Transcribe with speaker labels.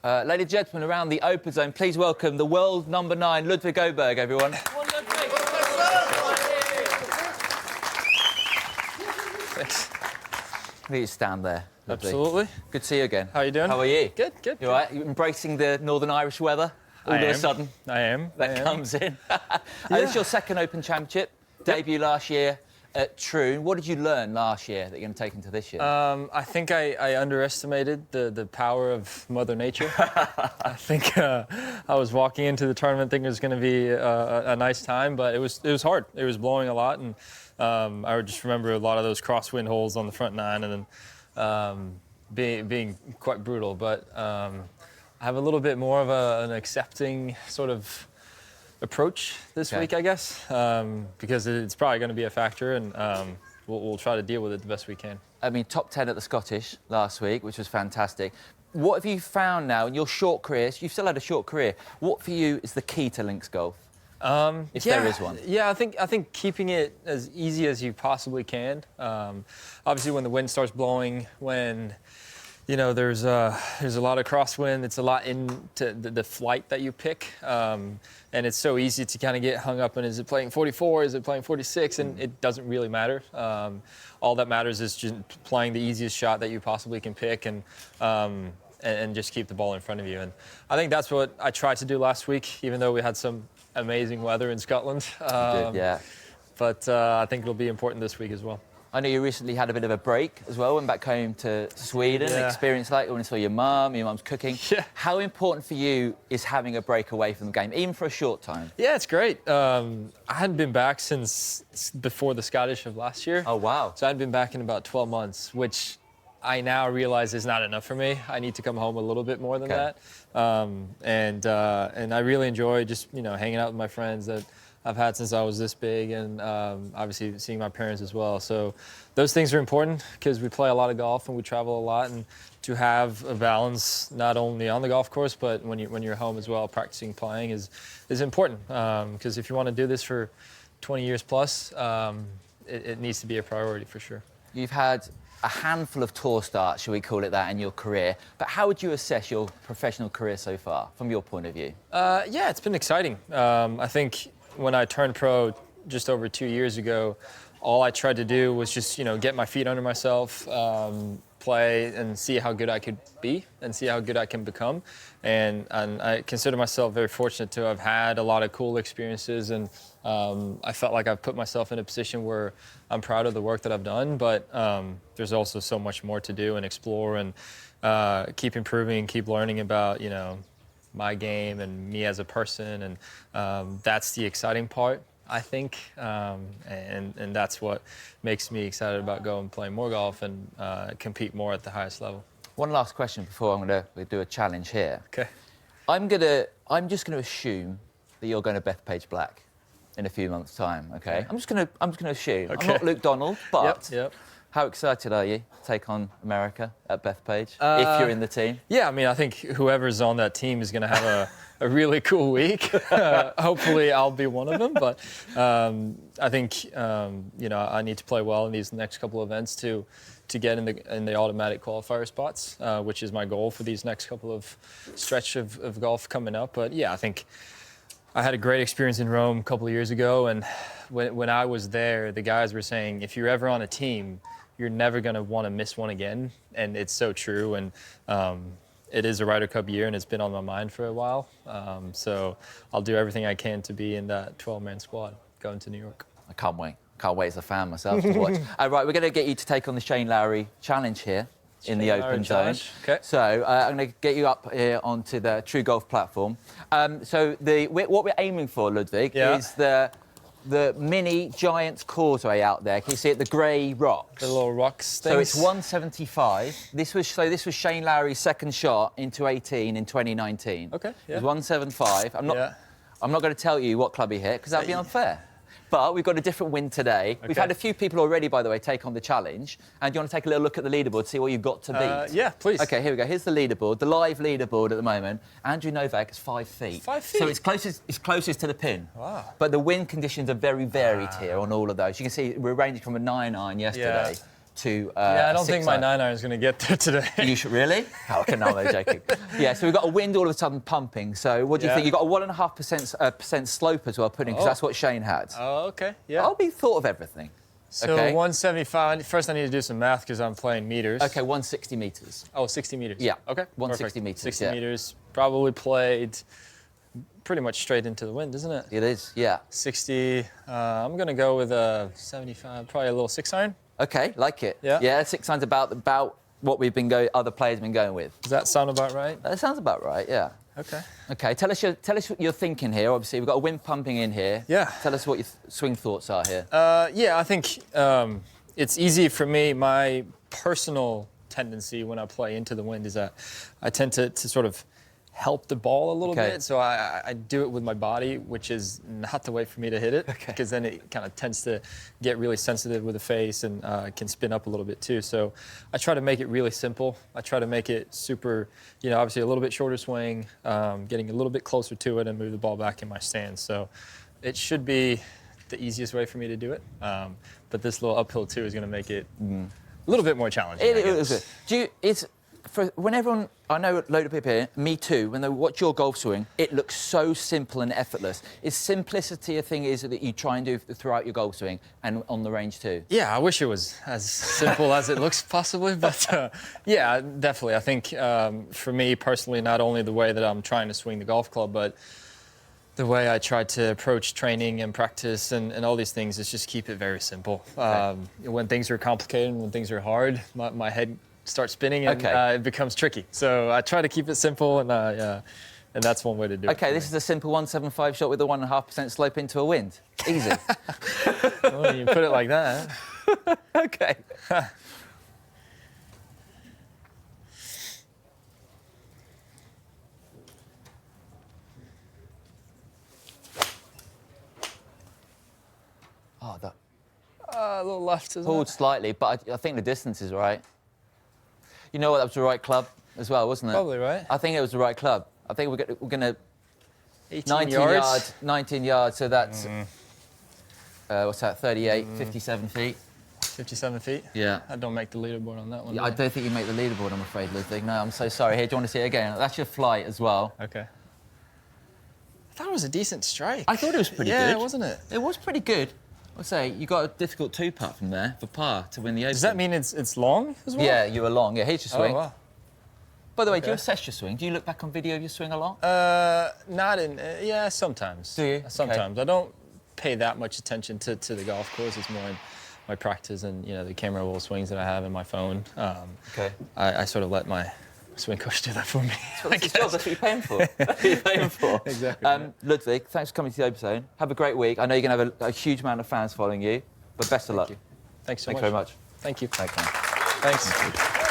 Speaker 1: Ladies and gentlemen, around the open zone, please welcome the world number 9, Ludvig Åberg, everyone. Thanks. Please stand there, Ludvig.
Speaker 2: Absolutely.
Speaker 1: Good to see you again.
Speaker 2: How are you doing?
Speaker 1: How are you?
Speaker 2: Good, good.
Speaker 1: You all right? You embracing the Northern Irish weather all of a sudden?
Speaker 2: I am.
Speaker 1: That comes in. This is your second Open Championship, debut last year at Troon. What did you learn last year that you're going to take into this year?
Speaker 2: I think I underestimated the power of Mother Nature. I think I was walking into the tournament thinking it was going to be a nice time, but it was hard. It was blowing a lot, and I would just remember a lot of those crosswind holes on the front nine, and then being quite brutal. But I have a little bit more of an accepting sort of approach this week, I guess, because it's probably going to be a factor, and we'll try to deal with it the best we can.
Speaker 1: I mean, top 10 at the Scottish last week, which was fantastic. What have you found now in your short career? You've still had a short career. What for you is the key to links golf? If there is one.
Speaker 2: Yeah, I think keeping it as easy as you possibly can. Obviously, when the wind starts blowing, when there's a lot of crosswind, it's a lot into the flight that you pick, and it's so easy to kind of get hung up on, is it playing 44, is it playing 46, and it doesn't really matter. All that matters is just playing the easiest shot that you possibly can pick, and just keep the ball in front of you. And I think that's what I tried to do last week, even though we had some amazing weather in Scotland.
Speaker 1: Yeah.
Speaker 2: But I think it'll be important this week as well.
Speaker 1: I know you recently had a bit of a break as well, went back home to Sweden, experienced like when you saw your mum's cooking.
Speaker 2: Yeah.
Speaker 1: How important for you is having a break away from the game, even for a short time?
Speaker 2: Yeah, it's great. I hadn't been back since before the Scottish of last year.
Speaker 1: Oh, wow.
Speaker 2: So I hadn't been back in about 12 months, which I now realize is not enough for me. I need to come home a little bit more than that. And I really enjoy just, hanging out with my friends that I've had since I was this big, and obviously seeing my parents as well. So those things are important because we play a lot of golf and we travel a lot, and to have a balance not only on the golf course but when you're home as well, practicing playing is important, because if you want to do this for 20 years plus, it needs to be a priority for sure.
Speaker 1: You've had a handful of tour starts, shall we call it that, in your career. But how would you assess your professional career so far, from your point of view?
Speaker 2: Yeah, it's been exciting. I think when I turned pro just over 2 years ago, all I tried to do was just, get my feet under myself, play and see how good I could be and see how good I can become. And I consider myself very fortunate to have had a lot of cool experiences, and I felt like I've put myself in a position where I'm proud of the work that I've done, but there's also so much more to do and explore, and keep improving, keep learning about, my game and me as a person, and that's the exciting part, I think, and that's what makes me excited about going and playing more golf and compete more at the highest level. One
Speaker 1: last question before I'm going to do a challenge here.
Speaker 2: Okay.
Speaker 1: I'm just going to assume that you're going to Bethpage Black in a few months' time. Okay. I'm just going to assume.
Speaker 2: Okay.
Speaker 1: I'm not Luke Donald, but.
Speaker 2: Yep.
Speaker 1: How excited are you to take on America at Bethpage, if you're in the team?
Speaker 2: Yeah, I mean, I think whoever's on that team is going to have a really cool week. Hopefully I'll be one of them, but I think, I need to play well in these next couple of events to get in the automatic qualifier spots, which is my goal for these next couple of stretch of golf coming up. But yeah, I think I had a great experience in Rome a couple of years ago, and when I was there, the guys were saying, if you're ever on a team, you're never going to want to miss one again. And it's so true. And it is a Ryder Cup year, and it's been on my mind for a while. So I'll do everything I can to be in that 12-man squad going to New York.
Speaker 1: I can't wait. Can't wait as a fan myself to watch. Right, we're going to get you to take on the Shane Lowry challenge here in the open zone.
Speaker 2: Okay.
Speaker 1: So I'm going to get you up here onto the True Golf platform. So what we're aiming for, Ludvig, is the mini Giants Causeway out there. Can you see it? The grey rocks.
Speaker 2: The little rocks things.
Speaker 1: So it's 175. This was Shane Lowry's second shot into 18 in 2019.
Speaker 2: Okay. Yeah.
Speaker 1: It was 175. I'm not going to tell you what club he hit because that'd be unfair. But we've got a different win today. Okay. We've had a few people already, by the way, take on the challenge. And do you want to take a little look at the leaderboard, see what you've got to beat?
Speaker 2: Yeah, please.
Speaker 1: OK, here we go. Here's the leaderboard, the live leaderboard at the moment. Andrew Novak is 5 feet.
Speaker 2: 5 feet?
Speaker 1: So it's closest to the pin.
Speaker 2: Wow.
Speaker 1: But the wind conditions are very varied here on all of those. You can see we're ranging from a 9-iron yesterday to
Speaker 2: I don't think my 9-iron is going to get there today.
Speaker 1: You should really? Oh, okay, no, I'm joking. Yeah, so we've got a wind all of a sudden pumping. So what do you think? You've got a 1.5% slope as well putting, because that's what Shane had.
Speaker 2: Oh, okay. Yeah.
Speaker 1: I'll be thought of everything.
Speaker 2: So
Speaker 1: okay.
Speaker 2: 175. First, I need to do some math because I'm playing meters.
Speaker 1: Okay, 160 meters.
Speaker 2: Oh, 60 meters.
Speaker 1: Yeah.
Speaker 2: Okay.
Speaker 1: 160 meters.
Speaker 2: 60 meters. Probably played pretty much straight into the wind, isn't it?
Speaker 1: It is, yeah.
Speaker 2: 60. I'm going to go with a 75, probably a little 6-iron.
Speaker 1: Okay, like it.
Speaker 2: Yeah.
Speaker 1: Yeah, 6-iron's about what other players have been going with.
Speaker 2: Does that sound about right?
Speaker 1: That sounds about right, yeah.
Speaker 2: Okay.
Speaker 1: Okay, tell us what you're thinking here. Obviously, we've got a wind pumping in here.
Speaker 2: Yeah.
Speaker 1: Tell us what your swing thoughts are here.
Speaker 2: Yeah, I think it's easy for me. My personal tendency when I play into the wind is that I tend to sort of help the ball a little bit. So I do it with my body, which is not the way for me to hit it, because then it kind of tends to get really sensitive with the face and can spin up a little bit too. So I try to make it really simple. I try to make it super, obviously a little bit shorter swing, getting a little bit closer to it and move the ball back in my stance. So it should be the easiest way for me to do it. But this little uphill too is going to make it a little bit more challenging.
Speaker 1: It is. When everyone, I know a load of people here, me too, when they watch your golf swing, it looks so simple and effortless. Is simplicity a thing that you try and do throughout your golf swing and on the range too?
Speaker 2: Yeah, I wish it was as simple as it looks possibly, but yeah, definitely. I think for me personally, not only the way that I'm trying to swing the golf club, but the way I try to approach training and practice and all these things is just keep it very simple. When things are complicated, when things are hard, my head starts spinning and it becomes tricky. So I try to keep it simple, and that's one way to do it.
Speaker 1: Okay, this is a simple 175 shot with a 1.5% slope into a wind. Easy.
Speaker 2: Well, you put it like that.
Speaker 1: Okay. Oh, that
Speaker 2: A little left, isn't
Speaker 1: pulled
Speaker 2: it?
Speaker 1: slightly, but I think the distance is right. You know what? That was the right club as well, wasn't it?
Speaker 2: Probably right.
Speaker 1: I think it was the right club. I think we're going to
Speaker 2: 18 yards.
Speaker 1: 19 yards. So that's what's that? 38, 57 feet.
Speaker 2: 57 feet.
Speaker 1: Yeah.
Speaker 2: I don't make the leaderboard on that one.
Speaker 1: Yeah, I don't think you make the leaderboard, I'm afraid, Ludvig. No, I'm so sorry. Here, do you want to see it again? That's your flight as well.
Speaker 2: Okay. I thought it was a decent strike.
Speaker 1: I thought it was pretty good.
Speaker 2: Yeah, wasn't it?
Speaker 1: It was pretty good. I'd say you got a difficult 2-putt from there for par to win the Open.
Speaker 2: Does that mean it's long as well?
Speaker 1: Yeah, you were long. Yeah, here's your swing.
Speaker 2: Oh, wow.
Speaker 1: By the way, do you assess your swing? Do you look back on video of your swing a lot?
Speaker 2: Not in. Yeah, sometimes.
Speaker 1: Do you?
Speaker 2: Sometimes. Okay. I don't pay that much attention to the golf course. It's more in my practice and the camera roll swings that I have in my phone. I sort of let my swing coach do that for me.
Speaker 1: That's his job. That's what you're paying for. That's what you're paying for.
Speaker 2: Exactly.
Speaker 1: Ludvig, thanks for coming to the Open Zone. Have a great week. I know you're going to have a huge amount of fans following you, but best of luck.
Speaker 2: Thanks so
Speaker 1: much.
Speaker 2: much.
Speaker 1: Thanks very much.
Speaker 2: Thank you.
Speaker 1: Thanks, man.
Speaker 2: Thanks.